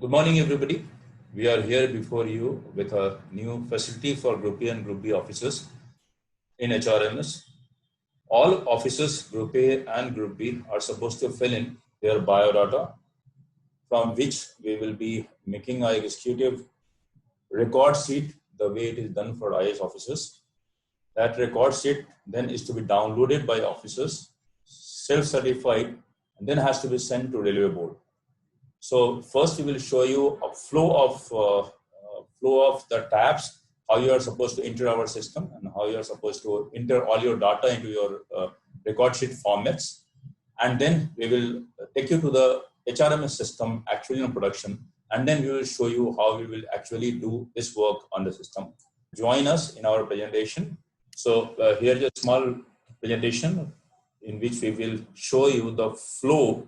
Good morning, everybody. We are here before you with a new facility for Group A and Group B officers in HRMS. All officers, Group A and Group B, are supposed to fill in their biodata, from which we will be making our executive record sheet the way it is done for IAS officers. That record sheet then is to be downloaded by officers, self-certified, and then has to be sent to Railway Board. So first we will show you a flow of the tabs, how you are supposed to enter our system and how you are supposed to enter all your data into your record sheet formats. And then we will take you to the HRMS system actually in production. And then we will show you how we will actually do this work on the system. Join us in our presentation. So here is a small presentation in which we will show you the flow,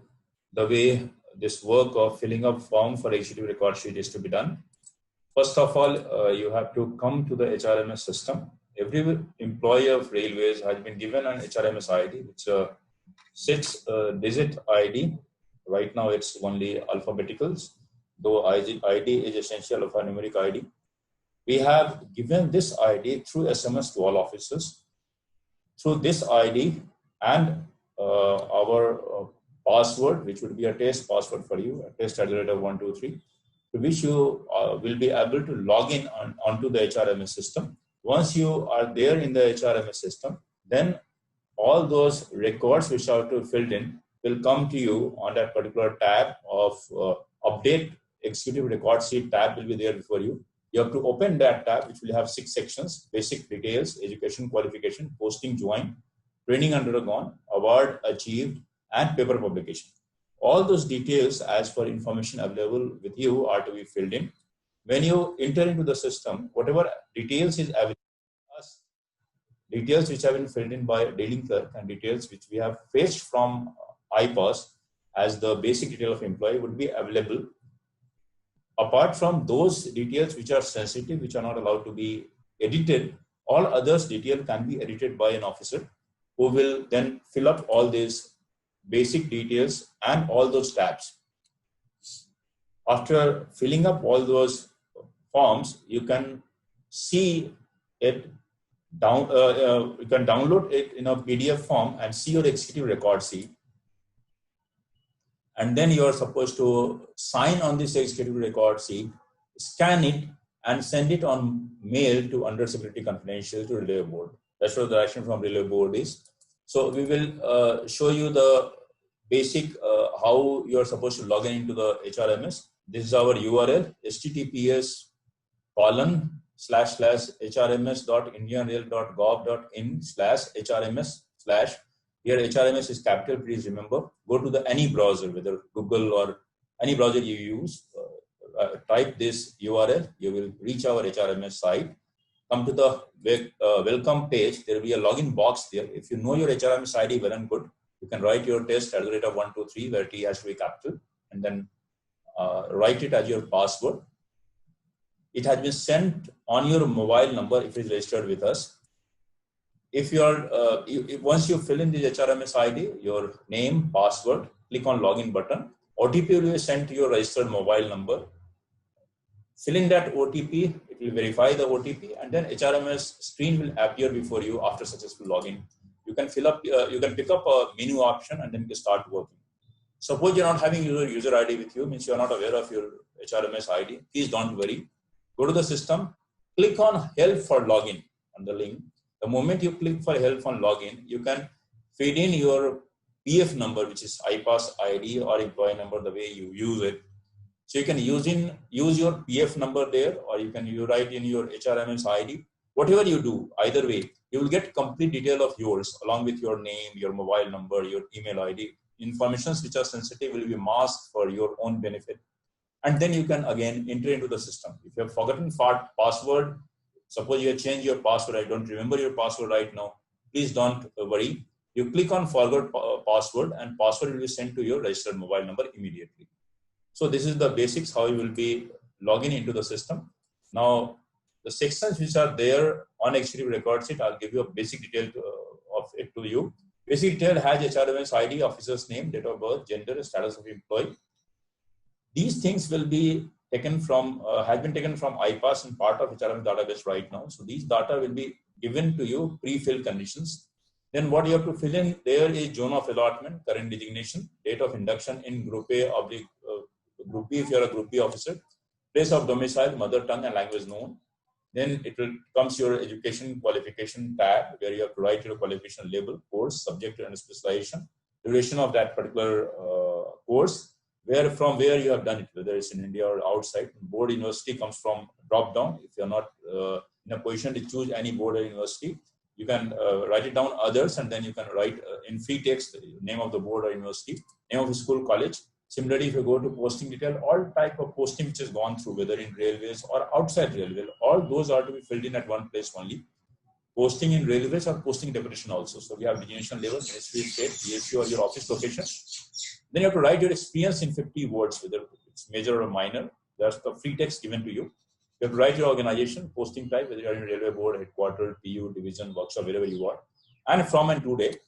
the way this work of filling up form for executive record sheet is to be done. First of all, you have to come to the HRMS system. Every employee of railways has been given an HRMS ID, which is a 6-digit ID. Right now it's only alphabeticals, though ID is essential alphanumeric ID. We have given this ID through SMS to all officers. Through this ID and our password, which would be a test password for you, a test@123, to which you will be able to log in onto the HRMS system. Once you are there in the HRMS system, then all those records which are to be filled in will come to you on that particular tab of update executive record sheet tab will be there before you. You have to open that tab, which will have 6 sections: basic details, education, qualification, posting joined, training undergone, award achieved, and paper publication. All those details as per information available with you are to be filled in. When you enter into the system, whatever details is available to us, details which have been filled in by a dealing clerk and details which we have fetched from iPass as the basic detail of employee would be available. Apart from those details which are sensitive, which are not allowed to be edited, all others detail can be edited by an officer who will then fill up all these basic details and all those tabs. After filling up all those forms, you can see it down. You can download it in a PDF form and see your executive record sheet. And then you are supposed to sign on this executive record sheet, scan it, and send it on mail to Under Security Confidential to Railway Board. That's what the direction from Railway Board is. So we will show you the basic how you are supposed to log in into the HRMS. This is our URL, https://hrms.indianrail.gov.in/HRMS/ Here HRMS is capital, please remember. Go to the any browser, whether Google or any browser you use, type this URL, you will reach our HRMS site. Come to the welcome page, there will be a login box there. If you know your HRMS ID well and good, you can write your test@123, where T has to be capital, and then write it as your password. It has been sent on your mobile number if it is registered with us. If you are, once you fill in the HRMS ID, your name, password, click on login button. OTP will be sent to your registered mobile number. Fill in that OTP, it will verify the OTP, and then HRMS screen will appear before you after successful login. You can fill up, you can pick up a menu option and then you can start working. Suppose you're not having your user ID with you, means you're not aware of your HRMS ID. Please don't worry. Go to the system, click on help for login on the link. The moment you click for help on login, you can feed in your PF number, which is iPass ID or employee number, the way you use it. So you can use your PF number there, or you can write in your HRMS ID. Whatever you do, either way, you will get complete detail of yours along with your name, your mobile number, your email ID. Informations which are sensitive will be masked for your own benefit. And then you can again enter into the system. If you have forgotten password, suppose you have changed your password, I don't remember your password right now, please don't worry. You click on forgot password and password will be sent to your registered mobile number immediately. So this is the basics, how you will be logging into the system. Now, the sections which are there on executive record sheet, I'll give you a basic detail of it to you. Basic detail has HRMS ID, officer's name, date of birth, gender, status of employee. These things will be taken from, has been taken from iPass and part of HRMS database right now. So these data will be given to you pre-filled conditions. Then what you have to fill in there is zone of allotment, current designation, date of induction in Group A oblique Group B if you are a Group B officer, place of domicile, mother tongue and language known. Then it will comes your education qualification tab where you have to write your qualification label, course, subject and specialization, duration of that particular course, where you have done it, whether it's in India or outside. Board university comes from drop down. If you're not in a position to choose any board or university, you can write it down others, and then you can write in free text name of the board or university, name of the school, college. Similarly, if you go to posting detail, all type of posting which has gone through, whether in railways or outside railway, all those are to be filled in at one place only. Posting in railways or posting deputation also. So we have designation level, ministry, state, PSU or your office location. Then you have to write your experience in 50 words, whether it's major or minor. That's the free text given to you. You have to write your organization, posting type, whether you're in railway board, headquarters, PU, division, workshop, wherever you are. And from and to date.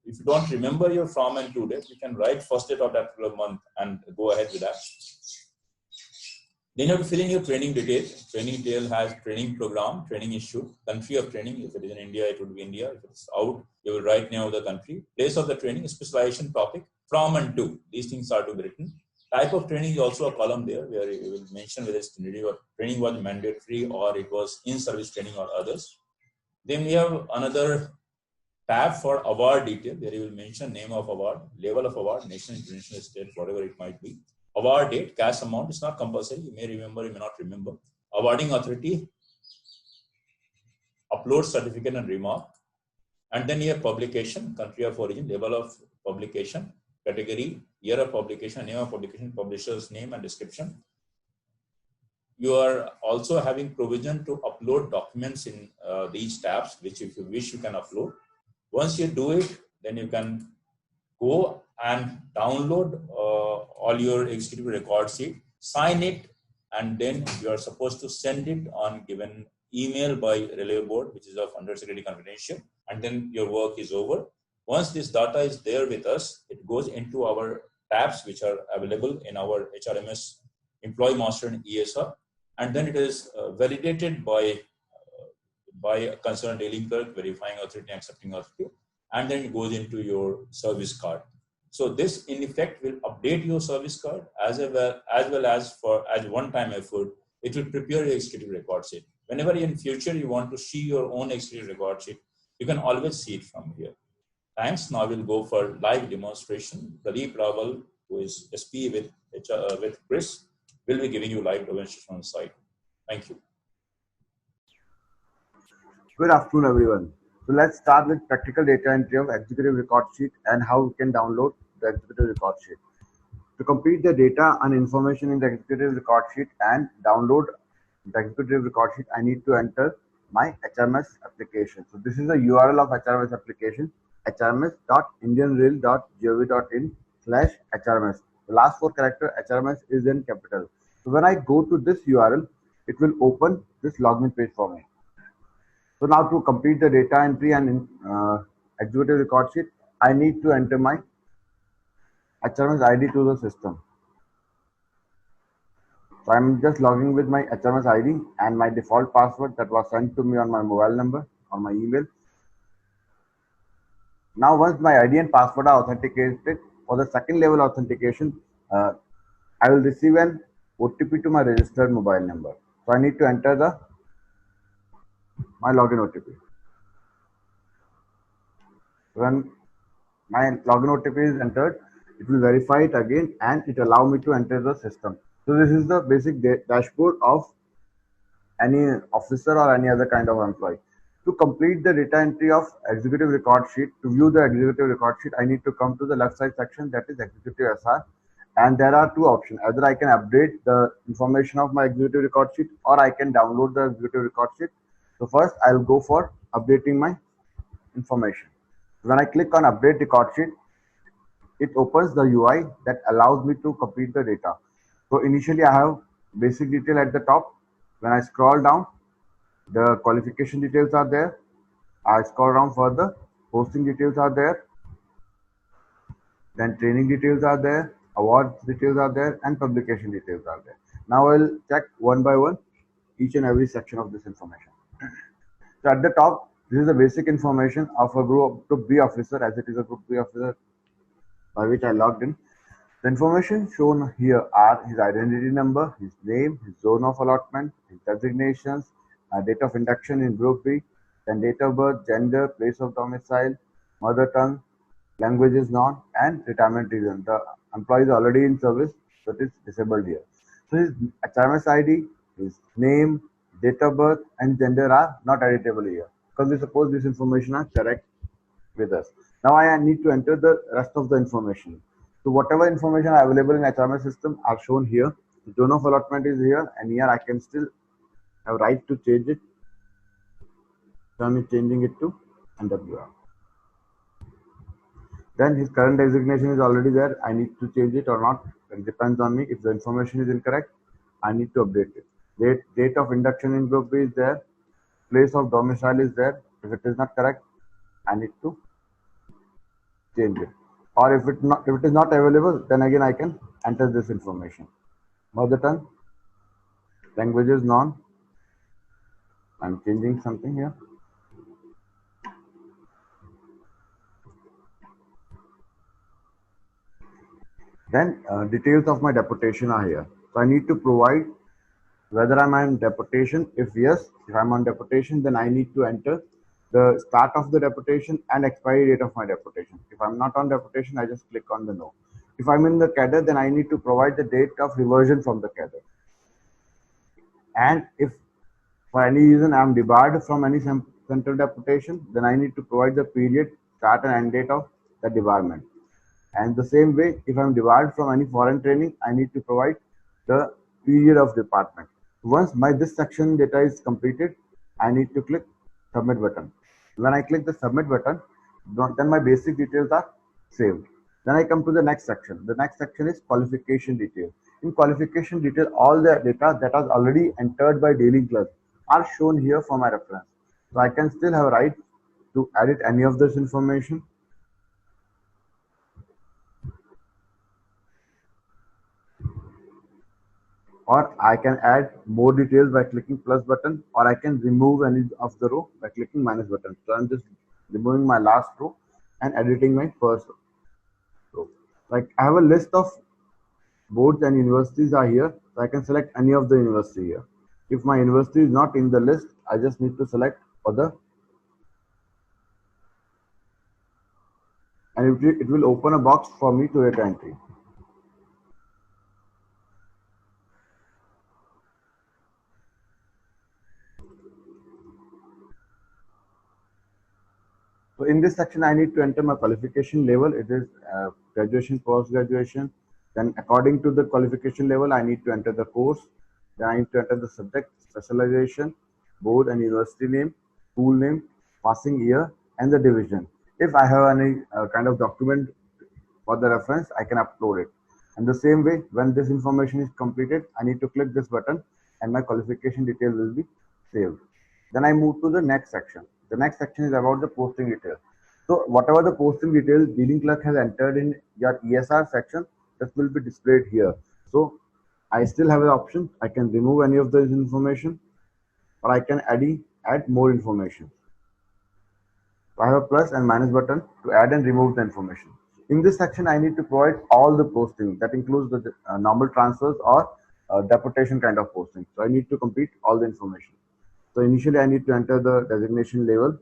If you don't remember your from and to date, you can write first date of that month and go ahead with that. Then you have to fill in your training detail. Training detail has training program, training issue, country of training. If it is in India, it would be India. If it's out, you will write name of the country, place of the training, specialization topic, from and to. These things are to be written. Type of training is also a column there where you will mention whether it's training was mandatory or it was in-service training or others. Then we have another tab for award detail where you will mention name of award, level of award, national, international, state, whatever it might be. Award date, cash amount is not compulsory. You may remember, you may not remember. Awarding authority, upload certificate and remark. And then you have publication, country of origin, level of publication, category, year of publication, name of publication, publisher's name and description. You are also having provision to upload documents in these tabs, which if you wish, you can upload. Once you do it, then you can go and download all your executive record sheet, sign it, and then you are supposed to send it on given email by Railway Board, which is of under security confidential, and then your work is over. Once this data is there with us, it goes into our tabs, which are available in our HRMS Employee Master and ESR, and then it is validated by a concerned dealing clerk, verifying authority, accepting authority, and then it goes into your service card. So this in effect will update your service card as well as one-time effort. It will prepare your executive record sheet. Whenever in future you want to see your own executive record sheet, you can always see it from here. Thanks. Now we'll go for live demonstration. Pradeep Raval, who is SP with Chris, will be giving you live demonstration on site. Thank you. Good afternoon, everyone. So let's start with practical data entry of executive record sheet and how we can download the executive record sheet. To complete the data and information in the executive record sheet and download the executive record sheet, I need to enter my HRMS application. So this is the URL of HRMS application, hrms.indianrail.gov.in/HRMS. The last 4 characters HRMS is in capital. So when I go to this URL, it will open this login page for me. So now to complete the data entry and executive record sheet, I need to enter my HRMS ID to the system. So I'm just logging with my HRMS ID and my default password that was sent to me on my mobile number or my email. Now once my ID and password are authenticated, for the second level authentication, I will receive an OTP to my registered mobile number. So I need to enter my login OTP. When my login OTP is entered, it will verify it again and it allow me to enter the system. So this is the basic dashboard of any officer or any other kind of employee. To complete the data entry of executive record sheet, to view the executive record sheet, I need to come to the left side section, that is executive SR. And there are 2 options. Either I can update the information of my executive record sheet or I can download the executive record sheet. So first I'll go for updating my information. When I click on update record sheet, it opens the UI that allows me to complete the data. So initially I have basic detail at the top. When I scroll down, the qualification details are there. I scroll down further, posting details are there. Then training details are there. awards details are there, and publication details are there. Now I'll check one by one each and every section of this information. So at the top, this is the basic information of a group B officer, as it is a group B officer by which I logged in. The information shown here are his identity number, his name, his zone of allotment, his designations, date of induction in Group B, then date of birth, gender, place of domicile, mother tongue, languages known, and retirement reason. The employee is already in service, so it is disabled here. So his HRMS ID, his name, date of birth, and gender are not editable here because we suppose this information are correct with us. Now I need to enter the rest of the information. So whatever information are available in HRMS system are shown here. The zone of allotment is here, and here I can still have right to change it. So I'm changing it to NWR. Then his current designation is already there. I need to change it or not. It depends on me. If the information is incorrect, I need to update it. Date of induction in Group B is there. Place of domicile is there. If it is not correct, I need to change it. Or if it is not available, then again I can enter this information. Mother tongue, languages known. I'm changing something here. Then details of my deputation are here. So I need to provide whether I'm on deputation. If yes, if I'm on deputation, then I need to enter the start of the deputation and expiry date of my deputation. If I'm not on deputation, I just click on the no. If I'm in the cadre, then I need to provide the date of reversion from the cadre. And if for any reason I'm debarred from any central deputation, then I need to provide the period, start and end date of the debarment. And the same way, if I'm debarred from any foreign training, I need to provide the period of department. Once this section data is completed, I need to click submit button. When I click the submit button, then my basic details are saved. Then I come to the next section. The next section is qualification detail. In qualification detail, all the data that was already entered by dealing clerk are shown here for my reference. So I can still have a right to edit any of this information. Or I can add more details by clicking plus button, or I can remove any of the row by clicking minus button. So I'm just removing my last row and editing my first row. Like I have a list of boards and universities are here, so I can select any of the university here. If my university is not in the list, I just need to select other, and it will open a box for me to data entry. So in this section, I need to enter my qualification level. It is graduation, post-graduation. Then according to the qualification level, I need to enter the course. Then I need to enter the subject, specialization, board and university name, school name, passing year, and the division. If I have any kind of document for the reference, I can upload it. And the same way, when this information is completed, I need to click this button and my qualification detail will be saved. Then I move to the next section. The next section is about the posting details. So whatever the posting details dealing clerk has entered in your ESR section, that will be displayed here. So I still have an option. I can remove any of this information, or I can add more information. So I have a plus and minus button to add and remove the information. In this section, I need to provide all the posting. That includes the normal transfers or deputation kind of posting. So I need to complete all the information. So initially, I need to enter the designation level,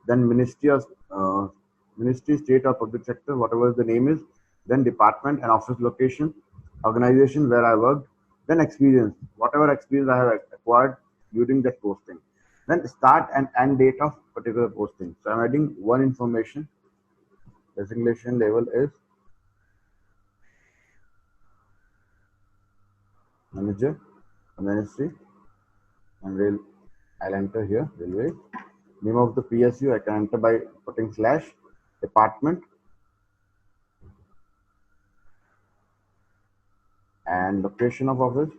then ministry, state or public sector, whatever the name is, then department and office location, organization where I worked, then experience, whatever experience I have acquired during that posting, then start and end date of particular posting. So I'm adding one information. Designation level is manager, ministry, and I'll enter here railway. Name of the PSU I can enter by putting slash, department, and location of office,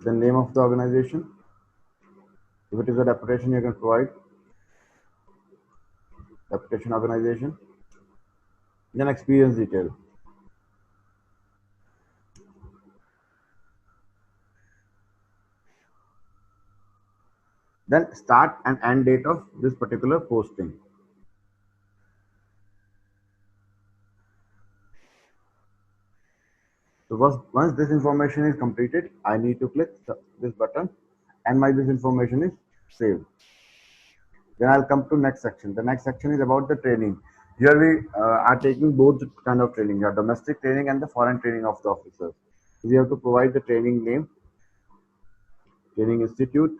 the name of the organization. If it is a deputation, you can provide deputation organization, Then experience detail. Then start and end date of this particular posting. So once this information is completed, I need to click this button and this information is saved. Then I'll come to next section. The next section is about the training. Here we are taking both kind of training, your domestic training and the foreign training of the officers. We have to provide the training name, training institute,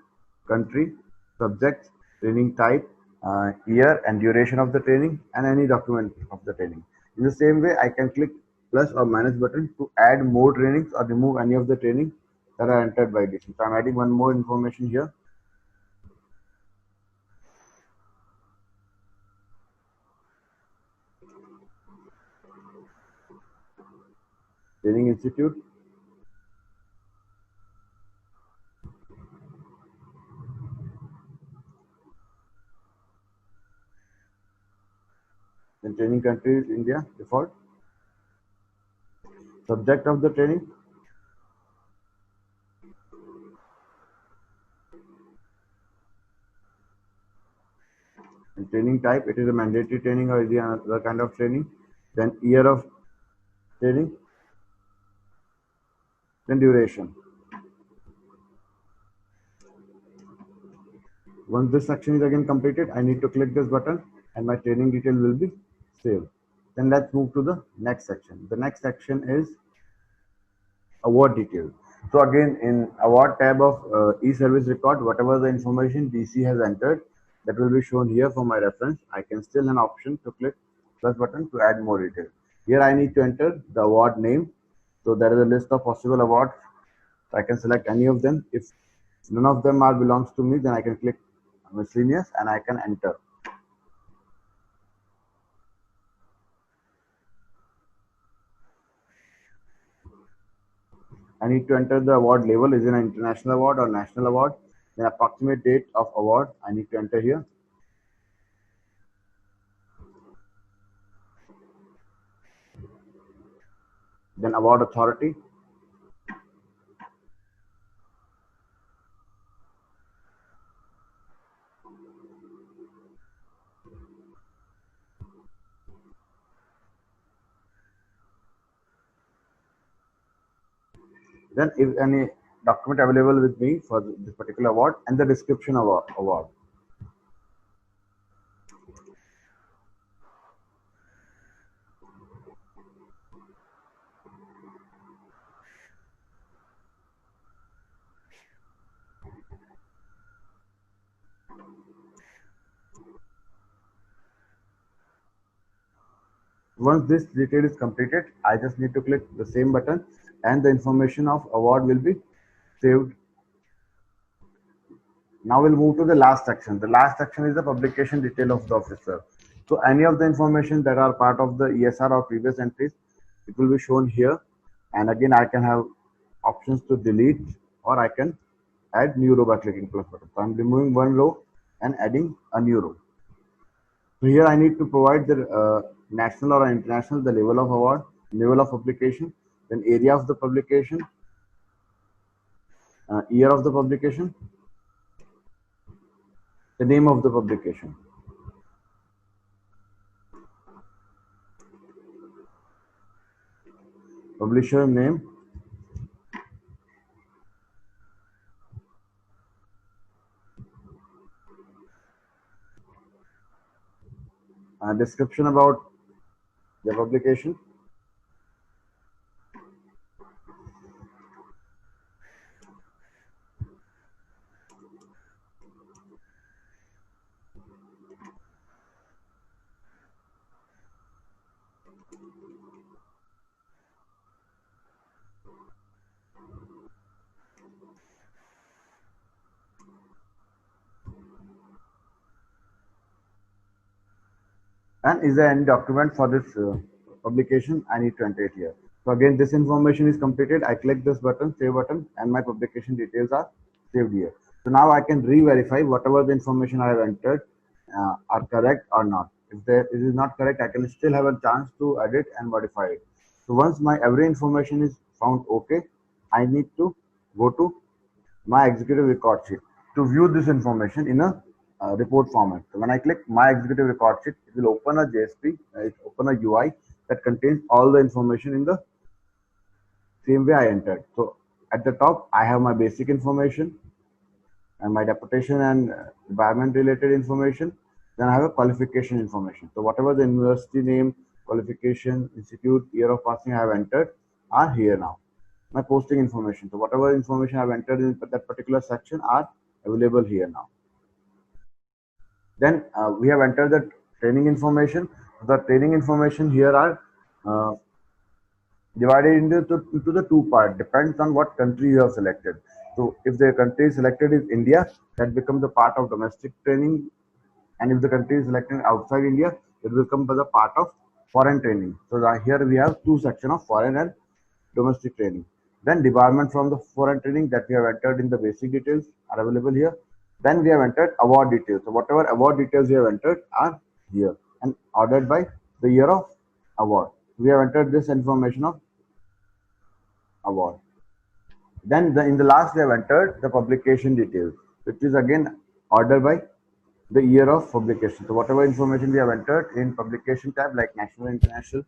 country, subject, training type, year and duration of the training, and any document of the training. In the same way, I can click plus or minus button to add more trainings or remove any of the training that are entered by this. So I'm adding one more information here. Training institute. Then training country is India, default. Subject of the training. And training type, it is a mandatory training or is it another kind of training. Then year of training. Then duration. Once this section is again completed, I need to click this button and my training detail will be saved. Then let's move to the next section. The next section is award details. So again, in award tab of e-service record, whatever the information DC has entered, that will be shown here for my reference. I can still an option to click plus button to add more details. Here I need to enter the award name. So there is a list of possible awards. So I can select any of them. If none of them are belongs to me, then I can click miscellaneous and I can enter. I need to enter the award level. Is it an international award or national award? The approximate date of award I need to enter here. Then award authority. Then if any document available with me for this particular award and the description of award. Once this detail is completed, I just need to click the same button and the information of award will be saved. Now we'll move to the last section. The last section is the publication detail of the officer. So any of the information that are part of the ESR or previous entries, it will be shown here. And again, I can have options to delete or I can add new row by clicking plus button. So I'm removing one row and adding a new row. So here I need to provide the national or international, the level of award, level of publication, then area of the publication, year of the publication, the name of the publication. Publisher name, description about the publication, and is there any document for this publication? I need to enter it here. So again, this information is completed. I click this button, save button, and my publication details are saved here. So now I can re-verify whatever the information I have entered are correct or not. If it is not correct, I can still have a chance to edit and modify it. So once my every information is found okay, I need to go to my executive record sheet to view this information in a report format. So when I click my executive record sheet, it will open a JSP, it will open a UI that contains all the information in the same way I entered. So at the top, I have my basic information and my deputation and environment related information. Then I have a qualification information. So whatever the university name, qualification, institute, year of passing I have entered are here now. My posting information. So whatever information I have entered in that particular section are available here now. Then we have entered the training information. The training information here are divided into the two parts, depends on what country you have selected. So if the country selected is India, that becomes a part of domestic training, and if the country is selected outside India, it will become as a part of foreign training. So here we have two sections of foreign and domestic training. Then debarment from the foreign training that we have entered in the basic details are available here. Then we have entered award details. So whatever award details we have entered are here and ordered by the year of award. We have entered this information of award. Then in the last we have entered the publication details, which is again ordered by the year of publication. So whatever information we have entered in publication tab like national, international,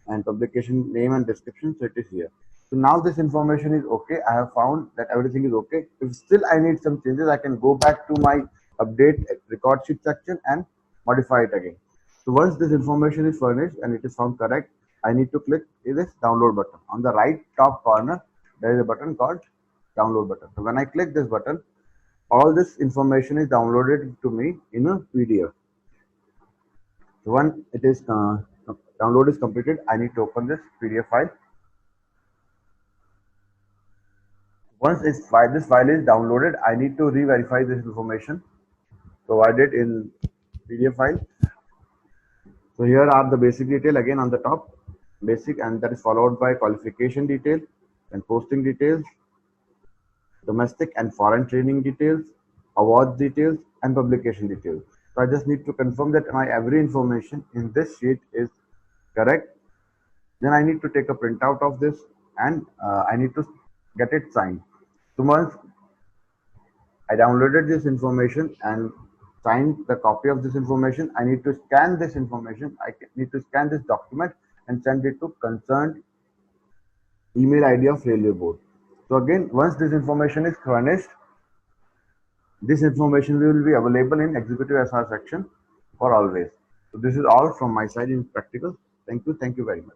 and publication name and description, so it is here. So now this information is okay. I have found that everything is okay. If still I need some changes, I can go back to my update record sheet section and modify it again. So once this information is furnished and it is found correct, I need to click this download button. On the right top corner, there is a button called download button. So when I click this button, all this information is downloaded to me in a PDF. So when it is download is completed, I need to open this PDF file. Once this file is downloaded, I need to re-verify this information provided in PDF file. So here are the basic detail again on the top, basic, and that is followed by qualification detail and posting details, domestic and foreign training details, awards details, and publication details. So I just need to confirm that my every information in this sheet is correct. Then I need to take a printout of this and I need to get it signed. So once I downloaded this information and signed the copy of this information, I need to scan this information. I need to scan this document and send it to concerned email ID of Railway Board. So again, once this information is furnished, this information will be available in Executive SR section for always. So this is all from my side in practical. Thank you very much.